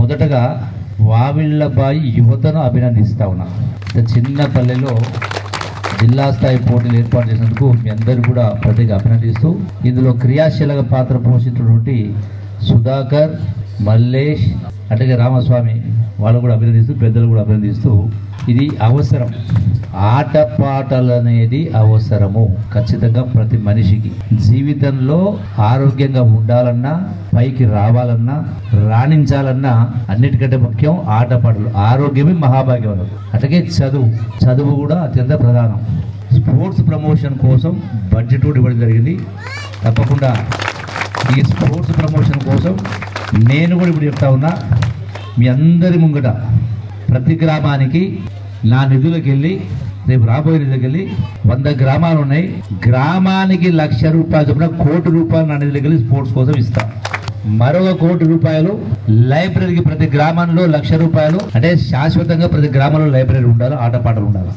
మొదటగా వావిళ్ళబాయి యువతను అభినందిస్తా ఉన్నా. చిన్న పల్లెలో జిల్లా స్థాయి పోటీలు ఏర్పాటు చేసినందుకు మీ అందరూ కూడా ప్రత్యేక అభినందిస్తూ, ఇందులో క్రియాశీలక పాత్ర పోషించినటువంటి సుధాకర్, మల్లేష్, అట్లాగే రామస్వామి వాళ్ళు కూడా అభినందిస్తూ, పెద్దలు కూడా అభినందిస్తూ, ఇది అవసరం. ఆటపాటలు అనేది అవసరము ఖచ్చితంగా ప్రతి మనిషికి. జీవితంలో ఆరోగ్యంగా ఉండాలన్నా, పైకి రావాలన్నా, రాణించాలన్నా అన్నిటికంటే ముఖ్యం ఆటపాటలు. ఆరోగ్యమే మహాభాగ్యం అన్నారు. అట్లాగే చదువు కూడా అత్యంత ప్రధానం. స్పోర్ట్స్ ప్రమోషన్ కోసం బడ్జెట్ కూడా ఇవ్వడం జరిగింది. తప్పకుండా ఈ స్పోర్ట్స్ ప్రమోషన్ కోసం నేను కూడా ఇప్పుడు చెప్తా ఉన్నా, మీ అందరి ముంగట ప్రతి గ్రామానికి నా నిధులకు వెళ్ళి, రేపు రాబోయే నిధులకు వెళ్ళి 100 గ్రామాలు ఉన్నాయి, గ్రామానికి ₹1,00,000 చొప్పున ₹1,00,00,000 నా నిధులకు వెళ్ళి స్పోర్ట్స్ కోసం ఇస్తా. మరొక ₹1,00,00,000 లైబ్రరీకి, ప్రతి గ్రామంలో ₹1,00,000 అంటే శాశ్వతంగా ప్రతి గ్రామంలో లైబ్రరీ ఉండాలి, ఆటపాటలు ఉండాలి.